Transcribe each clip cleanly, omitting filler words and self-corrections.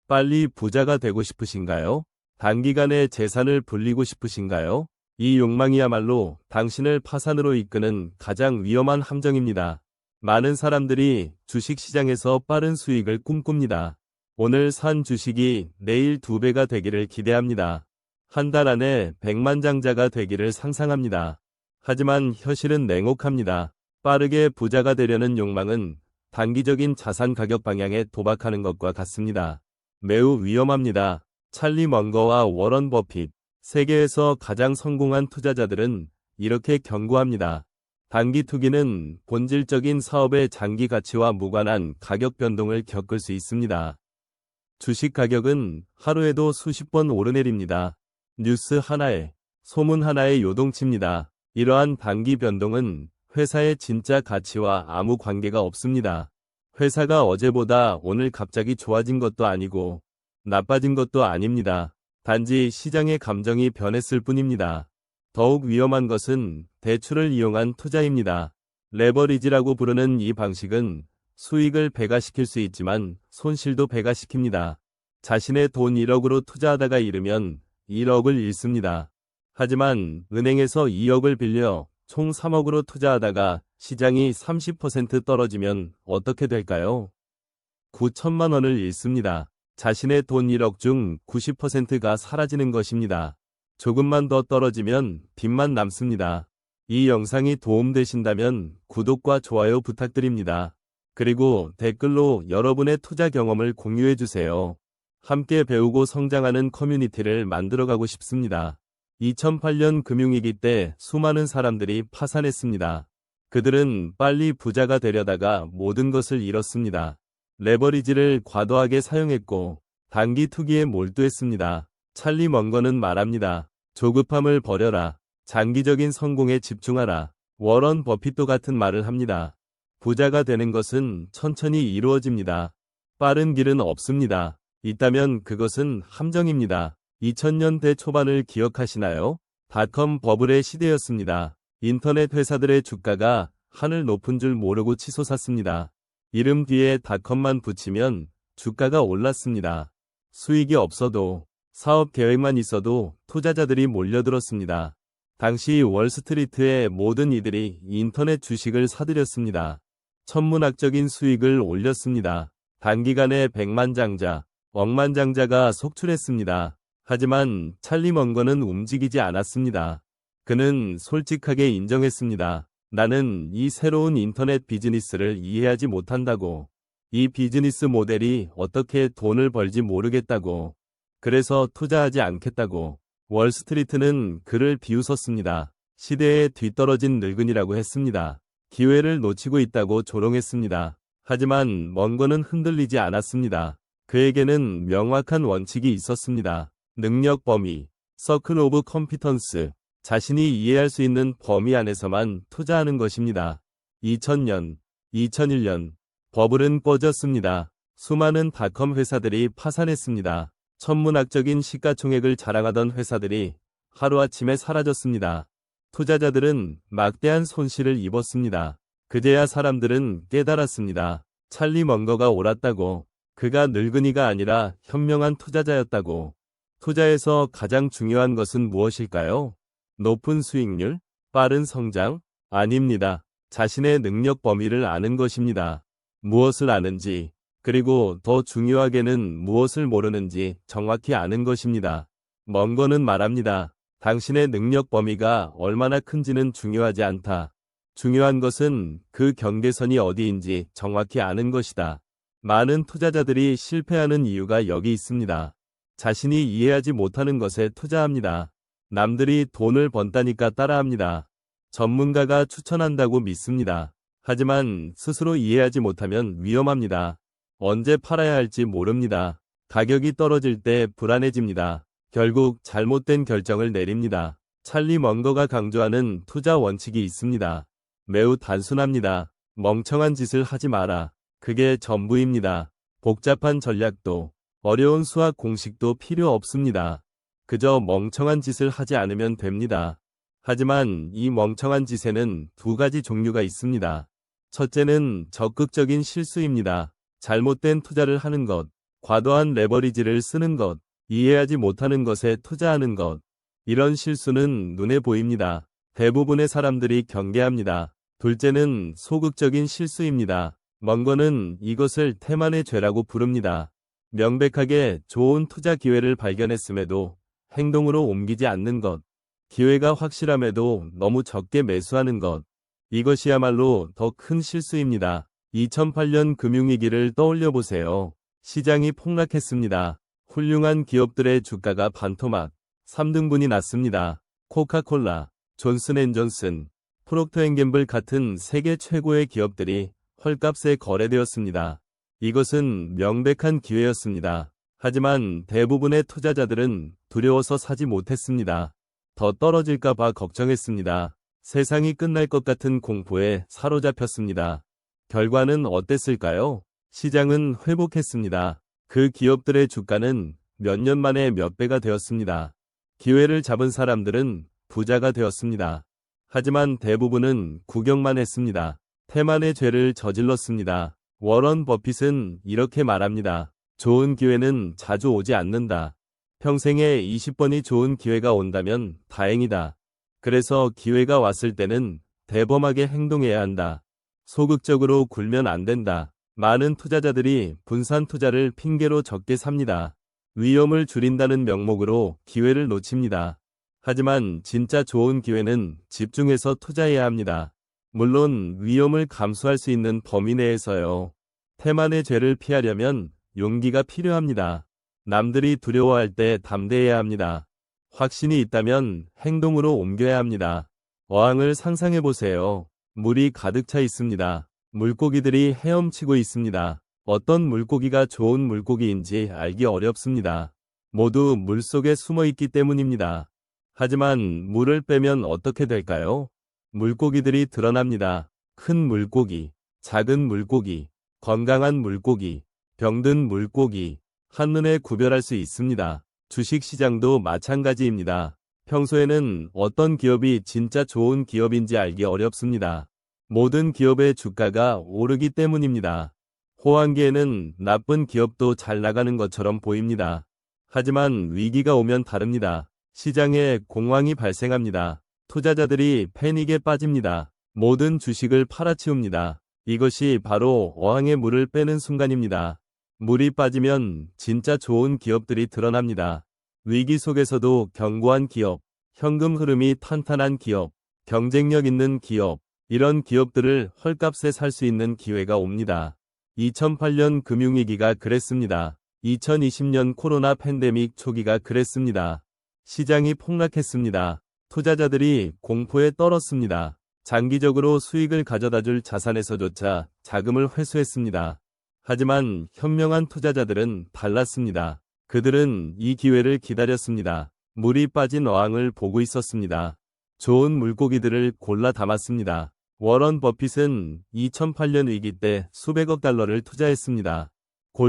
빨리 부자가 되고 싶으신가요? 단기간에 재산을 불리고 싶으신가요? 이 욕망이야말로 당신을 파산으로 이끄는 가장 위험한 함정입니다. 많은 사람들이 주식시장에서 빠른 수익을 꿈꿉니다. 오늘 산 주식이 내일 2배가 되기를 기대합니다. 한 달 안에 백만장자가 되기를 상상합니다. 하지만 현실은 냉혹합니다. 빠르게 부자가 되려는 욕망은 단기적인 자산 가격 방향에 도박하는 것과 같습니다. 매우 위험합니다. 찰리 먼거와 워런 버핏, 세계에서 가장 성공한 투자자들은 이렇게 경고합니다. 단기 투기는 본질적인 사업의 장기 가치와 무관한 가격 변동을 겪을 수 있습니다. 주식 가격은 하루에도 수십 번 오르내립니다. 뉴스 하나에, 소문 하나에 요동칩니다. 이러한 단기 변동은 회사의 진짜 가치와 아무 관계가 없습니다. 회사가 어제보다 오늘 갑자기 좋아진 것도 아니고 나빠진 것도 아닙니다. 단지 시장의 감정이 변했을 뿐입니다. 더욱 위험한 것은 대출을 이용한 투자입니다. 레버리지라고 부르는 이 방식은 수익을 배가시킬 수 있지만 손실도 배가시킵니다. 자신의 돈 1억으로 투자하다가 잃으면 1억을 잃습니다. 하지만 은행에서 2억을 빌려 총 3억으로 투자하다가 시장이 30% 떨어지면 어떻게 될까요? 9천만 원을 잃습니다. 자신의 돈 1억 중 90%가 사라지는 것입니다. 조금만 더 떨어지면 빚만 남습니다. 이 영상이 도움되신다면 구독과 좋아요 부탁드립니다. 그리고 댓글로 여러분의 투자 경험을 공유해주세요. 함께 배우고 성장하는 커뮤니티를 만들어가고 싶습니다. 2008년 금융위기 때 수많은 사람들이 파산했습니다. 그들은 빨리 부자가 되려다가 모든 것을 잃었습니다. 레버리지를 과도하게 사용했고 단기 투기에 몰두했습니다. 찰리 먼거는 말합니다. 조급함을 버려라. 장기적인 성공에 집중하라. 워런 버핏도 같은 말을 합니다. 부자가 되는 것은 천천히 이루어집니다. 빠른 길은 없습니다. 있다면 그것은 함정입니다. 2000년대 초반을 기억하시나요? 닷컴 버블의 시대였습니다. 인터넷 회사들의 주가가 하늘 높은 줄 모르고 치솟았습니다. 이름 뒤에 닷컴만 붙이면 주가가 올랐습니다. 수익이 없어도 사업 계획만 있어도 투자자들이 몰려들었습니다. 당시 월스트리트의 모든 이들이 인터넷 주식을 사들였습니다. 천문학적인 수익을 올렸습니다. 단기간에 백만장자, 억만장자가 속출했습니다. 하지만 찰리 먼거는 움직이지 않았습니다. 그는 솔직하게 인정했습니다. 나는 이 새로운 인터넷 비즈니스를 이해하지 못한다고. 이 비즈니스 모델이 어떻게 돈을 벌지 모르겠다고. 그래서 투자하지 않겠다고. 월스트리트는 그를 비웃었습니다. 시대에 뒤떨어진 늙은이라고 했습니다. 기회를 놓치고 있다고 조롱했습니다. 하지만 먼거는 흔들리지 않았습니다. 그에게는 명확한 원칙이 있었습니다. 능력 범위, 서클 오브 컴피턴스, 자신이 이해할 수 있는 범위 안에서만 투자하는 것입니다. 2000년, 2001년, 버블은 꺼졌습니다. 수많은 닷컴 회사들이 파산했습니다. 천문학적인 시가총액을 자랑하던 회사들이 하루아침에 사라졌습니다. 투자자들은 막대한 손실을 입었습니다. 그제야 사람들은 깨달았습니다. 찰리 먼거가 옳았다고. 그가 늙은이가 아니라 현명한 투자자였다고. 투자에서 가장 중요한 것은 무엇일까요? 높은 수익률? 빠른 성장? 아닙니다. 자신의 능력 범위를 아는 것입니다. 무엇을 아는지, 그리고 더 중요하게는 무엇을 모르는지 정확히 아는 것입니다. 먼거는 말합니다. 당신의 능력 범위가 얼마나 큰지는 중요하지 않다. 중요한 것은 그 경계선이 어디인지 정확히 아는 것이다. 많은 투자자들이 실패하는 이유가 여기 있습니다. 자신이 이해하지 못하는 것에 투자합니다. 남들이 돈을 번다니까 따라합니다. 전문가가 추천한다고 믿습니다. 하지만 스스로 이해하지 못하면 위험합니다. 언제 팔아야 할지 모릅니다. 가격이 떨어질 때 불안해집니다. 결국 잘못된 결정을 내립니다. 찰리 먼거가 강조하는 투자 원칙이 있습니다. 매우 단순합니다. 멍청한 짓을 하지 마라. 그게 전부입니다. 복잡한 전략도 어려운 수학 공식도 필요 없습니다. 그저 멍청한 짓을 하지 않으면 됩니다. 하지만 이 멍청한 짓에는 두 가지 종류가 있습니다. 첫째는 적극적인 실수입니다. 잘못된 투자를 하는 것. 과도한 레버리지를 쓰는 것, 이해하지 못하는 것에 투자하는 것. 이런 실수는 눈에 보입니다. 대부분의 사람들이 경계합니다. 둘째는 소극적인 실수입니다. 먼거는 이것을 태만의 죄라고 부릅니다. 명백하게 좋은 투자 기회를 발견했음에도 행동으로 옮기지 않는 것. 기회가 확실함에도 너무 적게 매수하는 것. 이것이야말로 더 큰 실수입니다. 2008년 금융위기를 떠올려 보세요. 시장이 폭락했습니다. 훌륭한 기업들의 주가가 반토막, 3등분이 났습니다. 코카콜라, 존슨앤존슨, 프록터앤갬블 같은 세계 최고의 기업들이 헐값에 거래되었습니다. 이것은 명백한 기회였습니다. 하지만 대부분의 투자자들은 두려워서 사지 못했습니다. 더 떨어질까봐 걱정했습니다. 세상이 끝날 것 같은 공포에 사로잡혔습니다. 결과는 어땠을까요? 시장은 회복했습니다. 그 기업들의 주가는 몇 년 만에 몇 배가 되었습니다. 기회를 잡은 사람들은 부자가 되었습니다. 하지만 대부분은 구경만 했습니다. 태만의 죄를 저질렀습니다. 워런 버핏은 이렇게 말합니다. 좋은 기회는 자주 오지 않는다. 평생에 20번이 좋은 기회가 온다면 다행이다. 그래서 기회가 왔을 때는 대범하게 행동해야 한다. 소극적으로 굴면 안 된다. 많은 투자자들이 분산 투자를 핑계로 적게 삽니다. 위험을 줄인다는 명목으로 기회를 놓칩니다. 하지만 진짜 좋은 기회는 집중해서 투자해야 합니다. 물론 위험을 감수할 수 있는 범위 내에서요. 태만의 죄를 피하려면 용기가 필요합니다. 남들이 두려워할 때 담대해야 합니다. 확신이 있다면 행동으로 옮겨야 합니다. 어항을 상상해 보세요. 물이 가득 차 있습니다. 물고기들이 헤엄치고 있습니다. 어떤 물고기가 좋은 물고기인지 알기 어렵습니다. 모두 물속에 숨어 있기 때문입니다. 하지만 물을 빼면 어떻게 될까요? 물고기들이 드러납니다. 큰 물고기, 작은 물고기, 건강한 물고기, 병든 물고기, 한눈에 구별할 수 있습니다. 주식시장도 마찬가지입니다. 평소에는 어떤 기업이 진짜 좋은 기업인지 알기 어렵습니다. 모든 기업의 주가가 오르기 때문입니다. 호황기에는 나쁜 기업도 잘 나가는 것처럼 보입니다. 하지만 위기가 오면 다릅니다. 시장에 공황이 발생합니다. 투자자들이 패닉에 빠집니다. 모든 주식을 팔아치웁니다. 이것이 바로 어항에 물을 빼는 순간입니다. 물이 빠지면 진짜 좋은 기업들이 드러납니다. 위기 속에서도 견고한 기업, 현금 흐름이 탄탄한 기업, 경쟁력 있는 기업, 이런 기업들을 헐값에 살 수 있는 기회가 옵니다. 2008년 금융위기가 그랬습니다. 2020년 코로나 팬데믹 초기가 그랬습니다. 시장이 폭락했습니다. 투자자들이 공포에 떨었습니다. 장기적으로 수익을 가져다줄 자산에서조차 자금을 회수했습니다. 하지만 현명한 투자자들은 달랐습니다. 그들은 이 기회를 기다렸습니다. 물이 빠진 어항을 보고 있었습니다. 좋은 물고기들을 골라 담았습니다. 워런 버핏은 2008년 위기 때 수백억 달러를 투자했습니다.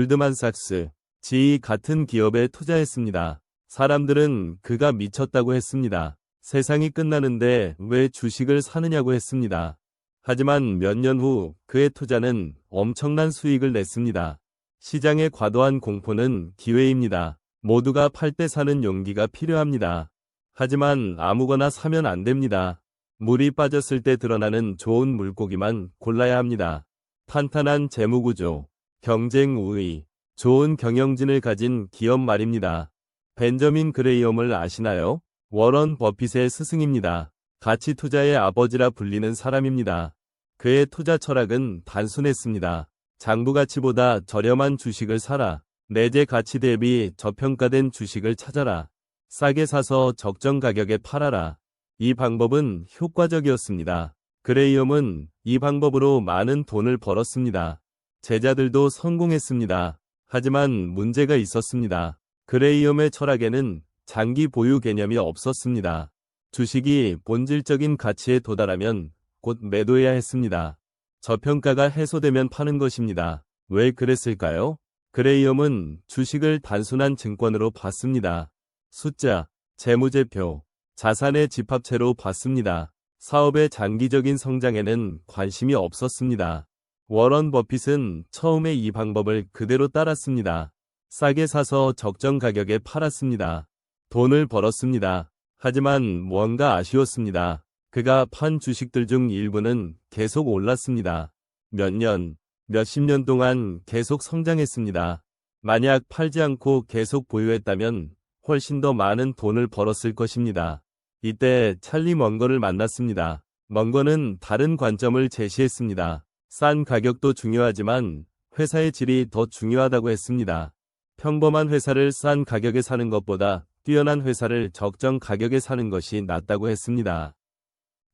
골드만삭스, GE 같은 기업에 투자했습니다. 사람들은 그가 미쳤다고 했습니다. 세상이 끝나는데 왜 주식을 사느냐고 했습니다. 하지만 몇 년 후 그의 투자는 엄청난 수익을 냈습니다. 시장의 과도한 공포는 기회입니다. 모두가 팔 때 사는 용기가 필요합니다. 하지만 아무거나 사면 안 됩니다. 물이 빠졌을 때 드러나는 좋은 물고기만 골라야 합니다. 탄탄한 재무구조, 경쟁 우위, 좋은 경영진을 가진 기업 말입니다. 벤저민 그레이엄을 아시나요? 워런 버핏의 스승입니다. 가치 투자의 아버지라 불리는 사람입니다. 그의 투자 철학은 단순했습니다. 장부 가치보다 저렴한 주식을 사라. 내재 가치 대비 저평가된 주식을 찾아라. 싸게 사서 적정 가격에 팔아라. 이 방법은 효과적이었습니다. 그레이엄은 이 방법으로 많은 돈을 벌었습니다. 제자들도 성공했습니다. 하지만 문제가 있었습니다. 그레이엄의 철학에는 장기 보유 개념이 없었습니다. 주식이 본질적인 가치에 도달하면 곧 매도해야 했습니다. 저평가가 해소되면 파는 것입니다. 왜 그랬을까요? 그레이엄은 주식을 단순한 증권으로 봤습니다. 숫자, 재무제표, 자산의 집합체로 봤습니다. 사업의 장기적인 성장에는 관심이 없었습니다. 워런 버핏은 처음에 이 방법을 그대로 따랐습니다. 싸게 사서 적정 가격에 팔았습니다. 돈을 벌었습니다. 하지만 뭔가 아쉬웠습니다. 그가 판 주식들 중 일부는 계속 올랐습니다. 몇 년, 몇십 년 동안 계속 성장했습니다. 만약 팔지 않고 계속 보유했다면 훨씬 더 많은 돈을 벌었을 것입니다. 이때 찰리 먼거를 만났습니다. 먼거는 다른 관점을 제시했습니다. 싼 가격도 중요하지만 회사의 질이 더 중요하다고 했습니다. 평범한 회사를 싼 가격에 사는 것보다 뛰어난 회사를 적정 가격에 사는 것이 낫다고 했습니다.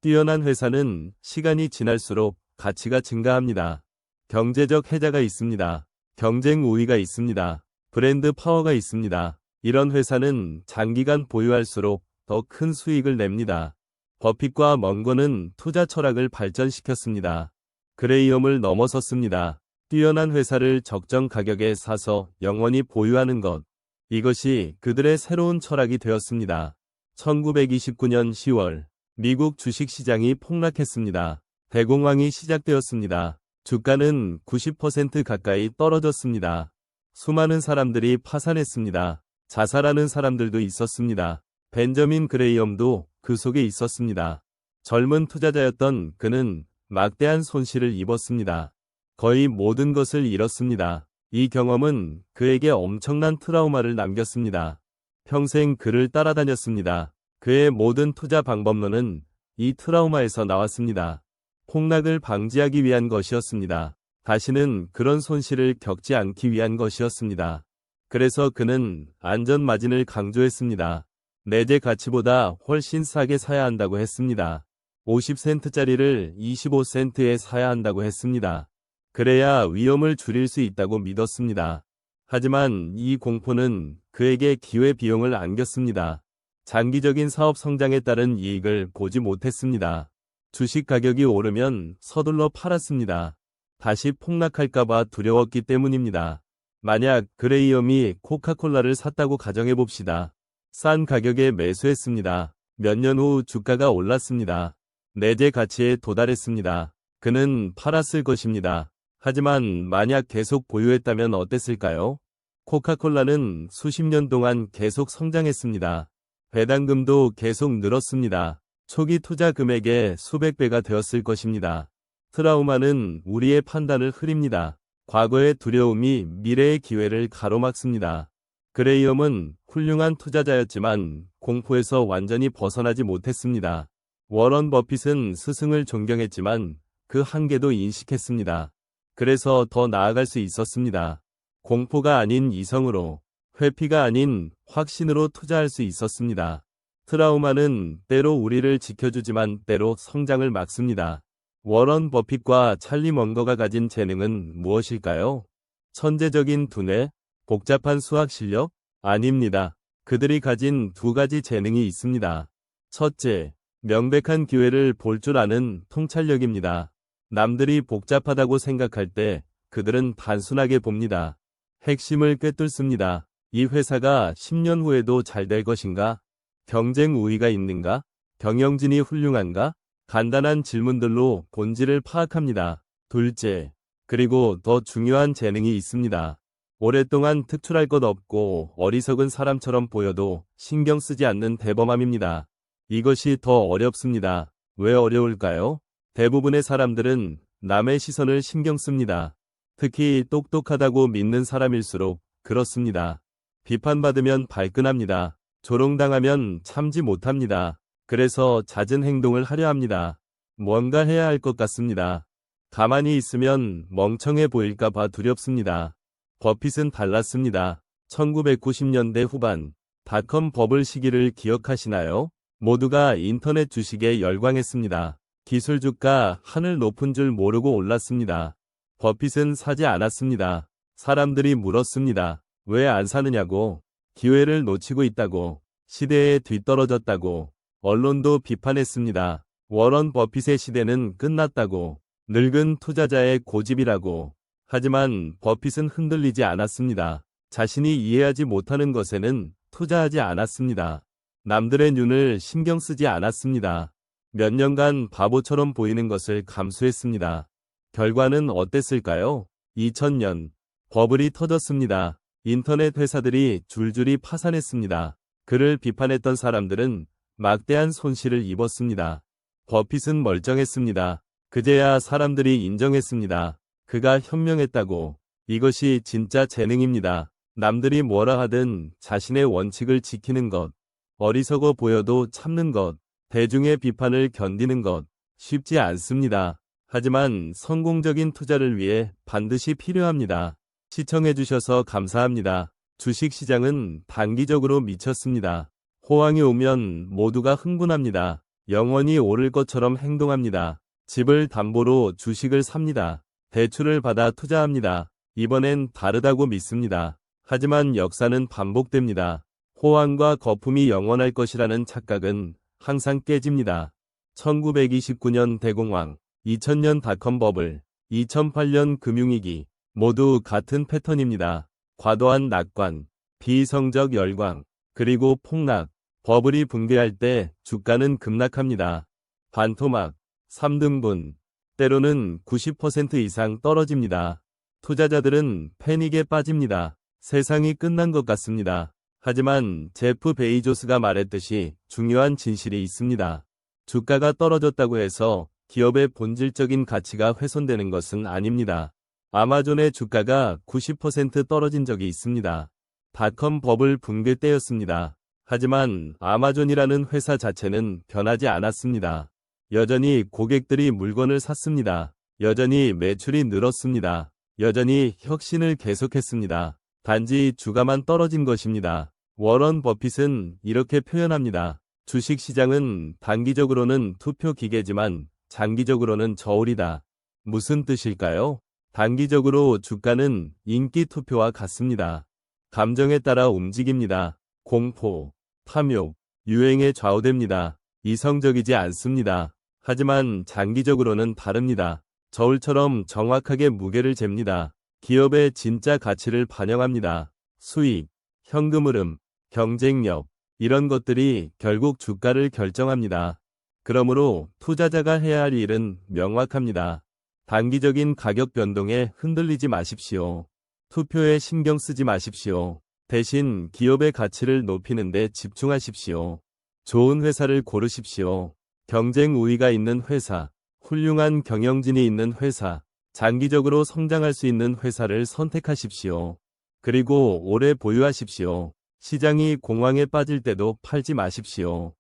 뛰어난 회사는 시간이 지날수록 가치가 증가합니다. 경제적 혜자가 있습니다. 경쟁 우위가 있습니다. 브랜드 파워가 있습니다. 이런 회사는 장기간 보유할수록 더 큰 수익을 냅니다. 버핏과 먼거는 투자 철학을 발전시켰습니다. 그레이엄을 넘어섰습니다. 뛰어난 회사를 적정 가격에 사서 영원히 보유하는 것. 이것이 그들의 새로운 철학이 되었습니다. 1929년 10월 미국 주식시장이 폭락했습니다. 대공황이 시작되었습니다. 주가는 90% 가까이 떨어졌습니다. 수많은 사람들이 파산했습니다. 자살하는 사람들도 있었습니다. 벤저민 그레이엄도 그 속에 있었습니다. 젊은 투자자였던 그는 막대한 손실을 입었습니다. 거의 모든 것을 잃었습니다. 이 경험은 그에게 엄청난 트라우마를 남겼습니다. 평생 그를 따라다녔습니다. 그의 모든 투자 방법론은 이 트라우마에서 나왔습니다. 폭락을 방지하기 위한 것이었습니다. 다시는 그런 손실을 겪지 않기 위한 것이었습니다. 그래서 그는 안전 마진을 강조했습니다. 내재 가치보다 훨씬 싸게 사야 한다고 했습니다. 50센트짜리를 25센트에 사야 한다고 했습니다. 그래야 위험을 줄일 수 있다고 믿었습니다. 하지만 이 공포는 그에게 기회비용을 안겼습니다. 장기적인 사업 성장에 따른 이익을 보지 못했습니다. 주식 가격이 오르면 서둘러 팔았습니다. 다시 폭락할까봐 두려웠기 때문입니다. 만약 그레이엄이 코카콜라를 샀다고 가정해봅시다. 싼 가격에 매수했습니다. 몇 년 후 주가가 올랐습니다. 내재 가치에 도달했습니다. 그는 팔았을 것입니다. 하지만 만약 계속 보유했다면 어땠을까요? 코카콜라는 수십 년 동안 계속 성장했습니다. 배당금도 계속 늘었습니다. 초기 투자 금액의 수백 배가 되었을 것입니다. 트라우마는 우리의 판단을 흐립니다. 과거의 두려움이 미래의 기회를 가로막습니다. 그레이엄은 훌륭한 투자자였지만 공포에서 완전히 벗어나지 못했습니다. 워런 버핏은 스승을 존경했지만 그 한계도 인식했습니다. 그래서 더 나아갈 수 있었습니다. 공포가 아닌 이성으로, 회피가 아닌 확신으로 투자할 수 있었습니다. 트라우마는 때로 우리를 지켜주지만 때로 성장을 막습니다. 워런 버핏과 찰리 먼거가 가진 재능은 무엇일까요? 천재적인 두뇌? 복잡한 수학 실력? 아닙니다. 그들이 가진 두 가지 재능이 있습니다. 첫째, 명백한 기회를 볼 줄 아는 통찰력입니다. 남들이 복잡하다고 생각할 때 그들은 단순하게 봅니다. 핵심을 꿰뚫습니다. 이 회사가 10년 후에도 잘 될 것인가? 경쟁 우위가 있는가? 경영진이 훌륭한가? 간단한 질문들로 본질을 파악합니다. 둘째, 그리고 더 중요한 재능이 있습니다. 오랫동안 특출할 것 없고 어리석은 사람처럼 보여도 신경 쓰지 않는 대범함입니다. 이것이 더 어렵습니다. 왜 어려울까요? 대부분의 사람들은 남의 시선을 신경 씁니다. 특히 똑똑하다고 믿는 사람일수록 그렇습니다. 비판받으면 발끈합니다. 조롱당하면 참지 못합니다. 그래서 잦은 행동을 하려 합니다. 뭔가 해야 할 것 같습니다. 가만히 있으면 멍청해 보일까 봐 두렵습니다. 버핏은 달랐습니다. 1990년대 후반 닷컴 버블 시기를 기억하시나요? 모두가 인터넷 주식에 열광했습니다. 기술 주가 하늘 높은 줄 모르고 올랐습니다. 버핏은 사지 않았습니다. 사람들이 물었습니다. 왜 안 사느냐고. 기회를 놓치고 있다고. 시대에 뒤떨어졌다고. 언론도 비판했습니다. 워런 버핏의 시대는 끝났다고. 늙은 투자자의 고집이라고. 하지만 버핏은 흔들리지 않았습니다. 자신이 이해하지 못하는 것에는 투자하지 않았습니다. 남들의 눈을 신경 쓰지 않았습니다. 몇 년간 바보처럼 보이는 것을 감수했습니다. 결과는 어땠을까요? 2000년 버블이 터졌습니다. 인터넷 회사들이 줄줄이 파산했습니다. 그를 비판했던 사람들은 막대한 손실을 입었습니다. 버핏은 멀쩡했습니다. 그제야 사람들이 인정했습니다. 그가 현명했다고. 이것이 진짜 재능입니다. 남들이 뭐라 하든 자신의 원칙을 지키는 것, 어리석어 보여도 참는 것, 대중의 비판을 견디는 것, 쉽지 않습니다. 하지만 성공적인 투자를 위해 반드시 필요합니다. 시청해주셔서 감사합니다. 주식시장은 단기적으로 미쳤습니다. 호황이 오면 모두가 흥분합니다. 영원히 오를 것처럼 행동합니다. 집을 담보로 주식을 삽니다. 대출을 받아 투자합니다. 이번엔 다르다고 믿습니다. 하지만 역사는 반복됩니다. 호황과 거품이 영원할 것이라는 착각은 항상 깨집니다. 1929년 대공황, 2000년 닷컴 버블, 2008년 금융위기, 모두 같은 패턴입니다. 과도한 낙관, 비이성적 열광, 그리고 폭락. 버블이 붕괴할 때 주가는 급락합니다. 반토막, 3등분, 때로는 90% 이상 떨어집니다. 투자자들은 패닉에 빠집니다. 세상이 끝난 것 같습니다. 하지만 제프 베이조스가 말했듯이 중요한 진실이 있습니다. 주가가 떨어졌다고 해서 기업의 본질적인 가치가 훼손되는 것은 아닙니다. 아마존의 주가가 90% 떨어진 적이 있습니다. 닷컴 버블 붕괴 때였습니다. 하지만 아마존이라는 회사 자체는 변하지 않았습니다. 여전히 고객들이 물건을 샀습니다. 여전히 매출이 늘었습니다. 여전히 혁신을 계속했습니다. 단지 주가만 떨어진 것입니다. 워런 버핏은 이렇게 표현합니다. 주식시장은 단기적으로는 투표 기계지만 장기적으로는 저울이다. 무슨 뜻일까요? 단기적으로 주가는 인기 투표와 같습니다. 감정에 따라 움직입니다. 공포, 탐욕, 유행에 좌우됩니다. 이성적이지 않습니다. 하지만 장기적으로는 다릅니다. 저울처럼 정확하게 무게를 잽니다. 기업의 진짜 가치를 반영합니다. 수익, 현금 흐름, 경쟁력, 이런 것들이 결국 주가를 결정합니다. 그러므로 투자자가 해야 할 일은 명확합니다. 단기적인 가격 변동에 흔들리지 마십시오. 투표에 신경 쓰지 마십시오. 대신 기업의 가치를 높이는 데 집중하십시오. 좋은 회사를 고르십시오. 경쟁 우위가 있는 회사, 훌륭한 경영진이 있는 회사, 장기적으로 성장할 수 있는 회사를 선택하십시오. 그리고 오래 보유하십시오. 시장이 공황에 빠질 때도 팔지 마십시오.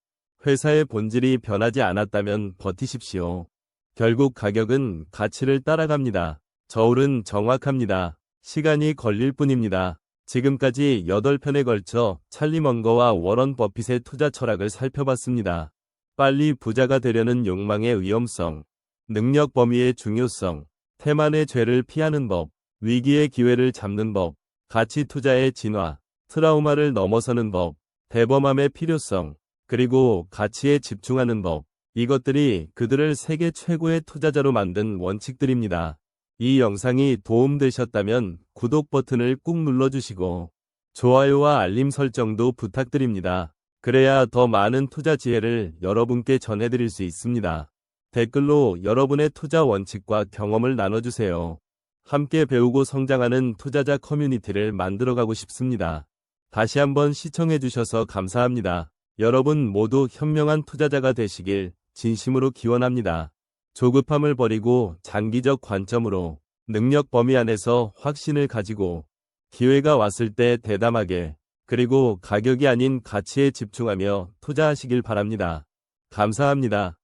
회사의 본질이 변하지 않았다면 버티십시오. 결국 가격은 가치를 따라갑니다. 저울은 정확합니다. 시간이 걸릴 뿐입니다. 지금까지 8편에 걸쳐 찰리 먼거와 워런 버핏의 투자 철학을 살펴봤습니다. 빨리 부자가 되려는 욕망의 위험성, 능력 범위의 중요성, 태만의 죄를 피하는 법, 위기의 기회를 잡는 법, 가치 투자의 진화, 트라우마를 넘어서는 법, 대범함의 필요성, 그리고 가치에 집중하는 법. 이것들이 그들을 세계 최고의 투자자로 만든 원칙들입니다. 이 영상이 도움되셨다면 구독 버튼을 꾹 눌러주시고 좋아요와 알림 설정도 부탁드립니다. 그래야 더 많은 투자 지혜를 여러분께 전해드릴 수 있습니다. 댓글로 여러분의 투자 원칙과 경험을 나눠주세요. 함께 배우고 성장하는 투자자 커뮤니티를 만들어가고 싶습니다. 다시 한번 시청해주셔서 감사합니다. 여러분 모두 현명한 투자자가 되시길 진심으로 기원합니다. 조급함을 버리고 장기적 관점으로 능력 범위 안에서 확신을 가지고 기회가 왔을 때 대담하게 그리고 가격이 아닌 가치에 집중하며 투자하시길 바랍니다. 감사합니다.